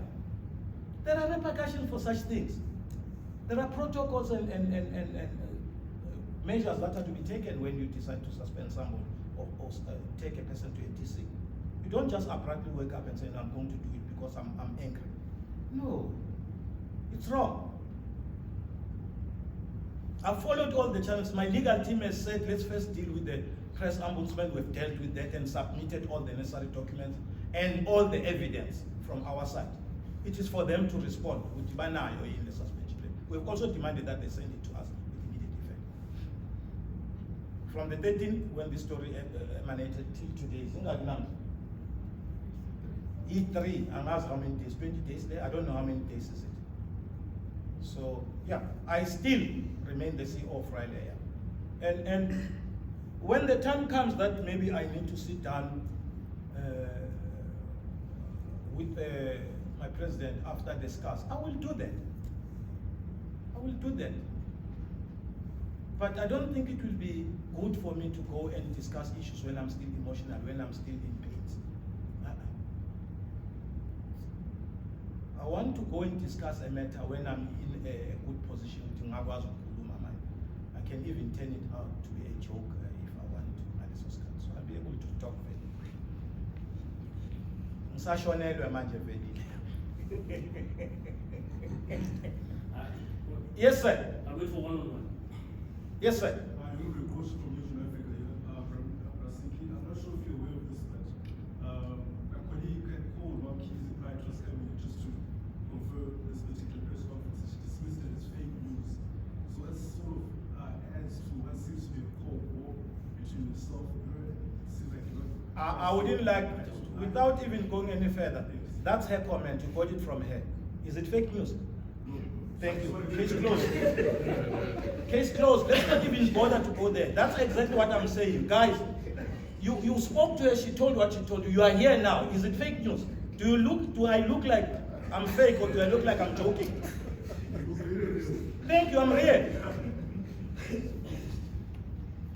There are repercussions for such things. There are protocols and measures that are to be taken when you decide to suspend someone or take a person to a DC. You don't just abruptly wake up and say, no, I'm going to do it because I'm angry. No, it's wrong. I've followed all the channels. My legal team has said, let's first deal with the press ombudsman. We've dealt with that and submitted all the necessary documents and all the evidence from our side. It is for them to respond with Banayo in the suspension. We've also demanded that they send it to us with immediate effect. From the 13th, when the story emanated till today, E3, I'm asked how many days, 20 days there? I don't know how many days is it. So, yeah, I still remain the CEO of Riley. And when the time comes that maybe I need to sit down with my president after discuss, I will do that. I will do that. But I don't think it will be good for me to go and discuss issues when I'm still emotional, when I'm still in pain. I want to go and discuss a matter when I'm in a good position. I can even turn it out to be a joke if I want to. So I'll be able to talk very. Yes, sir. I'll wait for one-on-one. Yes, sir. I'm not sure if you're aware of this, but a colleague had called Mam'Khize prior to us coming just to confirm this particular press conference. She dismissed it as fake news. So that sort of adds to what seems to be a cold war between yourself and her. It seems like you're not. I wouldn't like, without even going any further, that's her comment. You got it from her. Is it fake news? Thank you. Case closed. Case closed. Let's not even bother to go there. That's exactly what I'm saying. Guys, you spoke to her, she told what she told you. You are here now. Is it fake news? Do I look like I'm fake or do I look like I'm joking? Thank you, I'm here.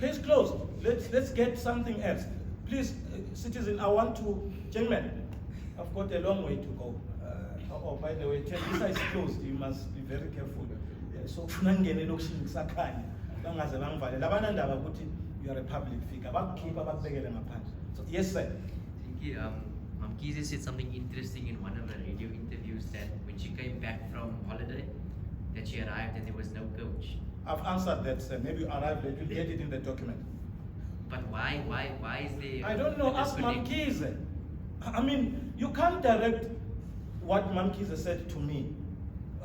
Case closed. Let's get something else. Please, citizen, I want to, gentlemen, I've got a long way to go. Oh, by the way, Telisa is closed. You must be very careful. So, you are a public figure. So, yes, sir. Thank you. Mam'Khize said something interesting in one of the radio interviews that when she came back from holiday, that she arrived and there was no coach. I've answered that, sir. Maybe you arrived late. You'll get it in the document. But why is there? I don't know. a Ask disconnect? Mam'Khize. I mean, you can't direct what Mam'Khize said to me.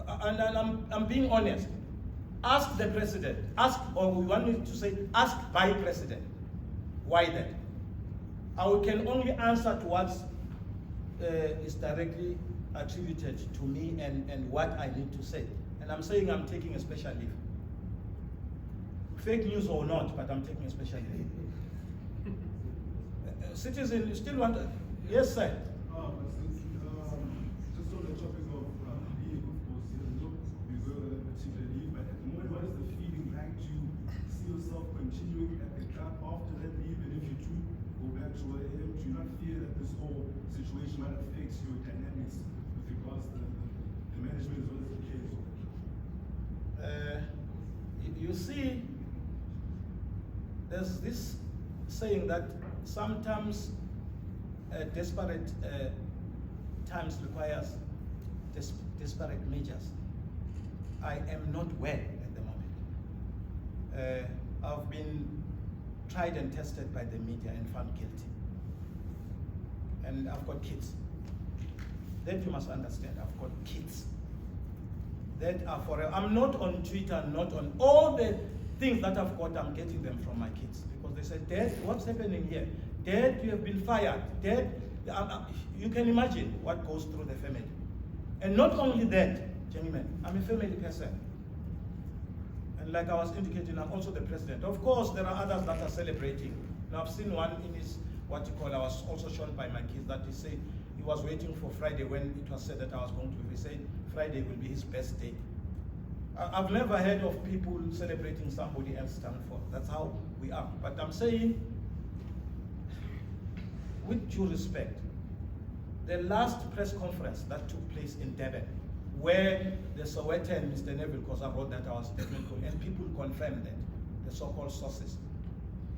And I'm being honest. Ask the president. Ask, or we want me to say, ask by president. Why then? I can only answer to what is directly attributed to me and what I need to say. And I'm saying I'm taking a special leave. Fake news or not, but I'm taking a special leave. Citizen, you still want to? Yes, sir. Just on the topic of leave, of course, you reserve that particular leave, but at the moment, what is the feeling like to see yourself continuing at the club after that leave? And if you do go back to AM, do you not fear that this whole situation might affect your dynamics with regards to the management as well as the players of the club? You see, there's this saying that sometimes desperate times requires desperate measures. I am not well at the moment. I've been tried and tested by the media and found guilty. And I've got kids. That you must understand, I've got kids. That are forever. I'm not on Twitter, not on all the things that I've got, I'm getting them from my kids. Because they say, Dad, what's happening here? Dad, you have been fired. Dad, you can imagine what goes through the family. And not only that, gentlemen, I'm a family person. And like I was indicating, I'm also the president. Of course, there are others that are celebrating. Now, I've seen one in his, what you call, I was also shown by my kids that he said he was waiting for Friday when it was said that I was going to be. He said Friday will be his best day. I've never heard of people celebrating somebody else stand for. That's how we are. But I'm saying, with due respect, the last press conference that took place in Durban, where the Sowetan, Mr. Neville Kosa wrote that I was technical, and people confirmed that, the so-called sources.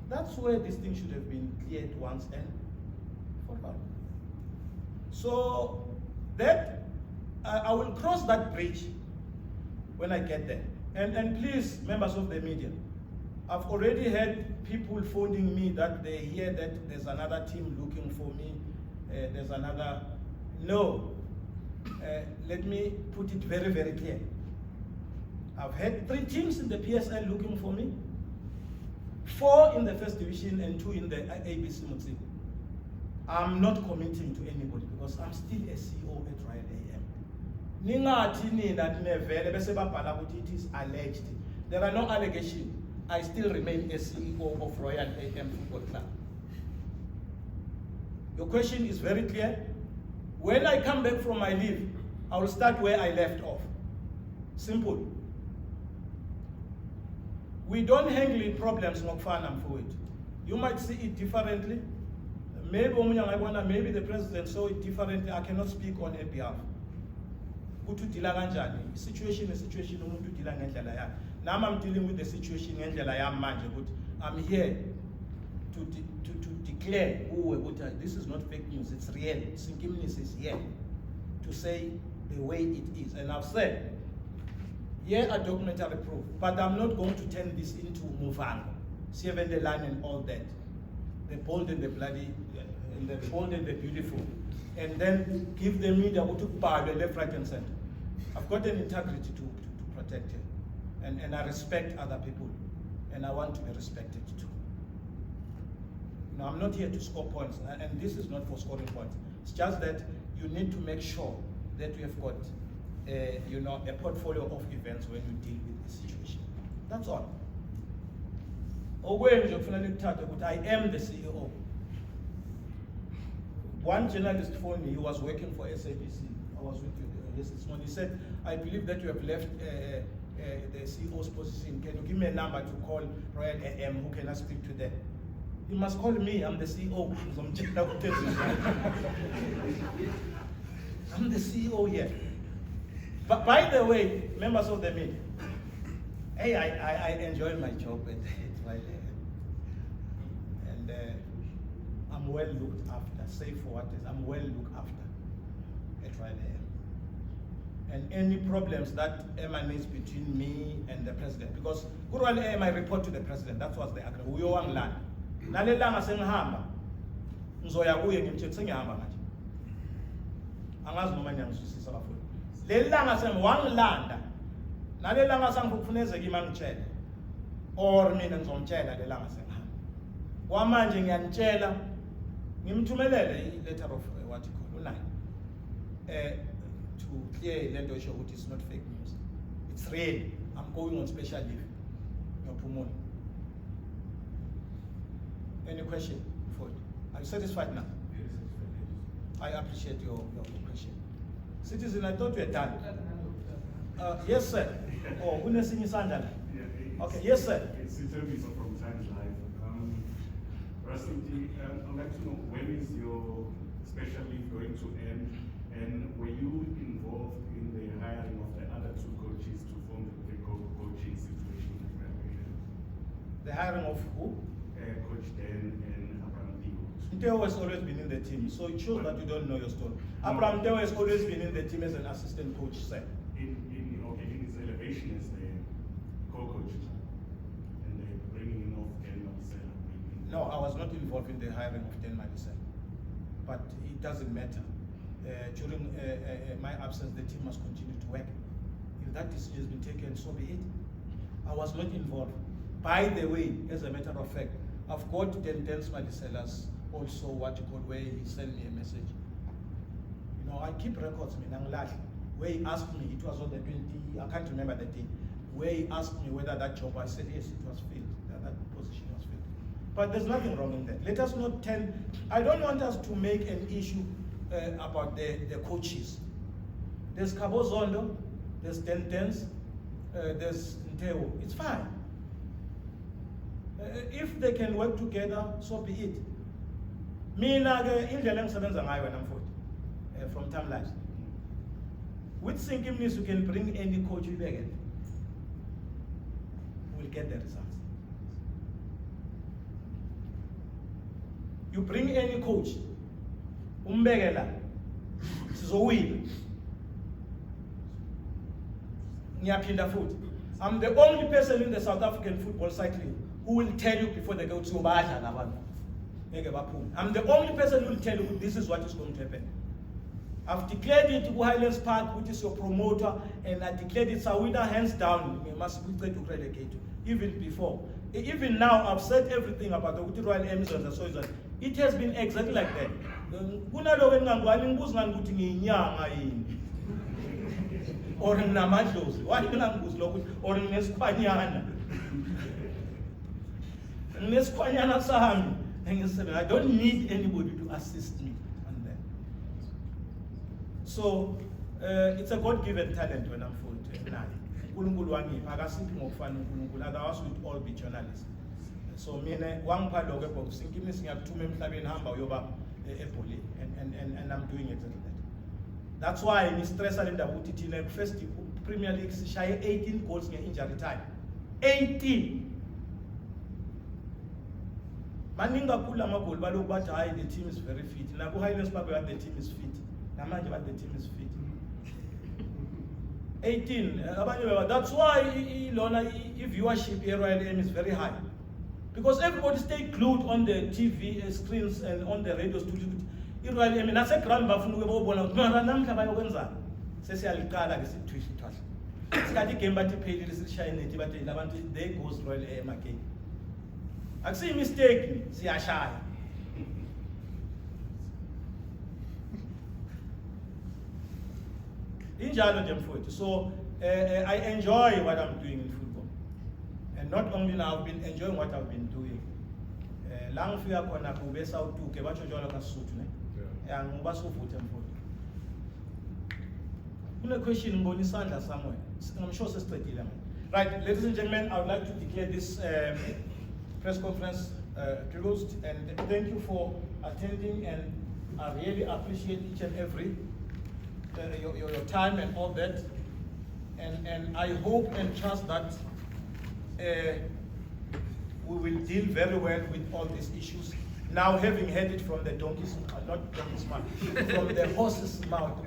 That's where this thing should have been cleared once and for all. So that, I will cross that bridge when I get there. And please, members of the media, I've already had people phoning me that they hear that there's another team looking for me, there's another, no. Let me put it very, very clear. I've had 3 teams in the PSL looking for me, 4 in the first division and 2 in the ABC Motsi. I'm not committing to anybody because I'm still a CEO at Royal AM. Ningathi nina nevele bese babhala ukuthi it is alleged. There are no allegations. I still remain a CEO of Royal AM Football Club. Your question is very clear. When I come back from my leave, I will start where I left off. Simple. We don't handle problems ngokufana mfowethu. You might see it differently. Maybe the president saw it differently. I cannot speak on her behalf. Situation is situation. Now I'm dealing with the situation. I'm here to declare this is not fake news, it's real. Sinky Mnisi is here to say the way it is. And I've said, a documentary proof, but I'm not going to turn this into Muvang, Seven the Line and all that. The bold and the bloody, and the bold and the beautiful. And then give the media who took power, the left, right, and center. I've got an integrity to protect it. And I respect other people. And I want to be respected too. Now, I'm not here to score points, and this is not for scoring points. It's just that you need to make sure that you have got a portfolio of events when you deal with the situation. That's all. I am the CEO. One journalist phoned me, he was working for SABC. I was with you this morning. He said, I believe that you have left the CEO's position. Can you give me a number to call Royal AM? Who can I speak to them? You must call me, I'm the CEO. I'm the CEO here. But by the way, members of the media, hey, I enjoy my job at right there. And I'm well looked after, save for what is, I'm well looked after at right there. And any problems that emanates between me and the president, because I report to the president, that was the agreement. We all land. Nalelanga sengihamba, ngizoya kuye ngimtshela sengihamba manje. Angazi noma niyangizwisisa bafowethu. Lelanga wangilanda. Nalelanga sangikufunezeka imangitshela. Or mina ngizomtshela lelanga sengihamba. Kwamanje ngiyanitshela ngimthumelele letter of what you call unai. To clear lento esho ukuthi it's not fake news. It's real. I'm going on special leave. Ngiyaphumola. Any question before it? Are you satisfied now? I appreciate your question. Citizen, I thought we had done. Yes, sir. Oh, unesinye isandla. Okay, yes, sir. It's interviews from Times Live. Firstly, I'd like to know when is your special leave going to end, and were you involved in the hiring of the other two coaches to form the coaching situation? The hiring of who? Coach Dan and Abraham Teo. Teo has always been in the team, so it shows that you don't know your story. Abraham Teo has always been in the team as an assistant coach, sir. In his elevation as the co-coach, and the bringing in of Dan Madisela. No, I was not involved in the hiring of Dan Madisela, but it doesn't matter. During my absence, the team must continue to work. If that decision has been taken, so be it. I was not involved. By the way, as a matter of fact, I've got Dan Madisela's also what you call where he sent me a message. You know, I keep records, where he asked me, it was on the 20, I can't remember the day, where he asked me whether that job, I said yes, it was filled, that position was filled. But there's nothing wrong in that. Let us not tend, I don't want us to make an issue about the coaches. There's Khabo Zondo, there's Tentens, there's Nteo, it's fine. If they can work together, so be it. Mina indlela engisebenza ngayo wena mfowethu from Time Lives. With Sinky Mnisi you can bring any coach you beg it. We'll get the results. You bring any coach, umbekela, sizowina. Ngiyaphinda futhi. I'm the only person in the South African football cycling who will tell you before they go to Obadla. I'm the only person who will tell you this is what is going to happen. I've declared it to Highlands Park, which is your promoter, and I declared it Sawida hands down. We must be to relegate even before. Even now, I've said everything about the Royal Emmys and so on. It has been exactly like that. Or namadlozi, why or neskwanyana. Neskwanyana sahami. I don't need anybody to assist me on that. So it's a God-given talent when I'm full. Otherwise we'd all be journalists. So one part of Sinky Mnisi have two men and I'm doing exactly that. That's why I stress in the first Premier League shy 18 goals in injury time. 18. Maninga kula magol balo but the team is very fit. Now Highlands Park the team is fit. Namanje the team is fit. 18. That's why viewership here Royal Aim is very high. Because everybody stay glued on the TV screens and on the radio studio. Royal Aim nase ground bafuna ukubona mara namhla bayokwenza. Sesiyaliqala ke sithwishi thwasha. Sikhathi game bathi phelile sishaya nethi bathi labantu there goes Royal Aim again. Akusiyi mistake siyashaya. Injalo nje mfowethu. So I enjoy what I'm doing in football. And not only now I've been enjoying what I've been doing. La ngifika khona kube South ke batsho njalo kaSuthu ne. Yeah, ngoba sovuthe mfowethu. Kune question ngibona isandla somewhere. I'm sure sesiqedile manje. Right, ladies and gentlemen, I would like to declare this press conference closed, and thank you for attending, and I really appreciate each and every your time and all that, and I hope and trust that we will deal very well with all these issues. Now, having heard it from the donkey's, not donkey's mouth, from the horse's mouth,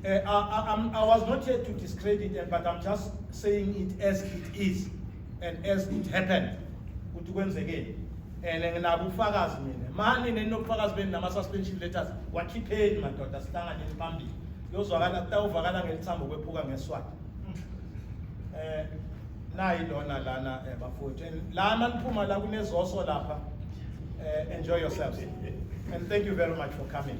I was not here to discredit them, but I'm just saying it as it is and as it happened. And nginabufakazi mina mani nenobufakazi beni nama-suspension letters wakhipheni madoda sihlanganeni phambili kuyozwakala kutawuvakala ngelithambo kwephuka ngeswati nayi lona lana bafowethu and lana niphuma la kunezoso lapha enjoy yourselves and thank you very much for coming.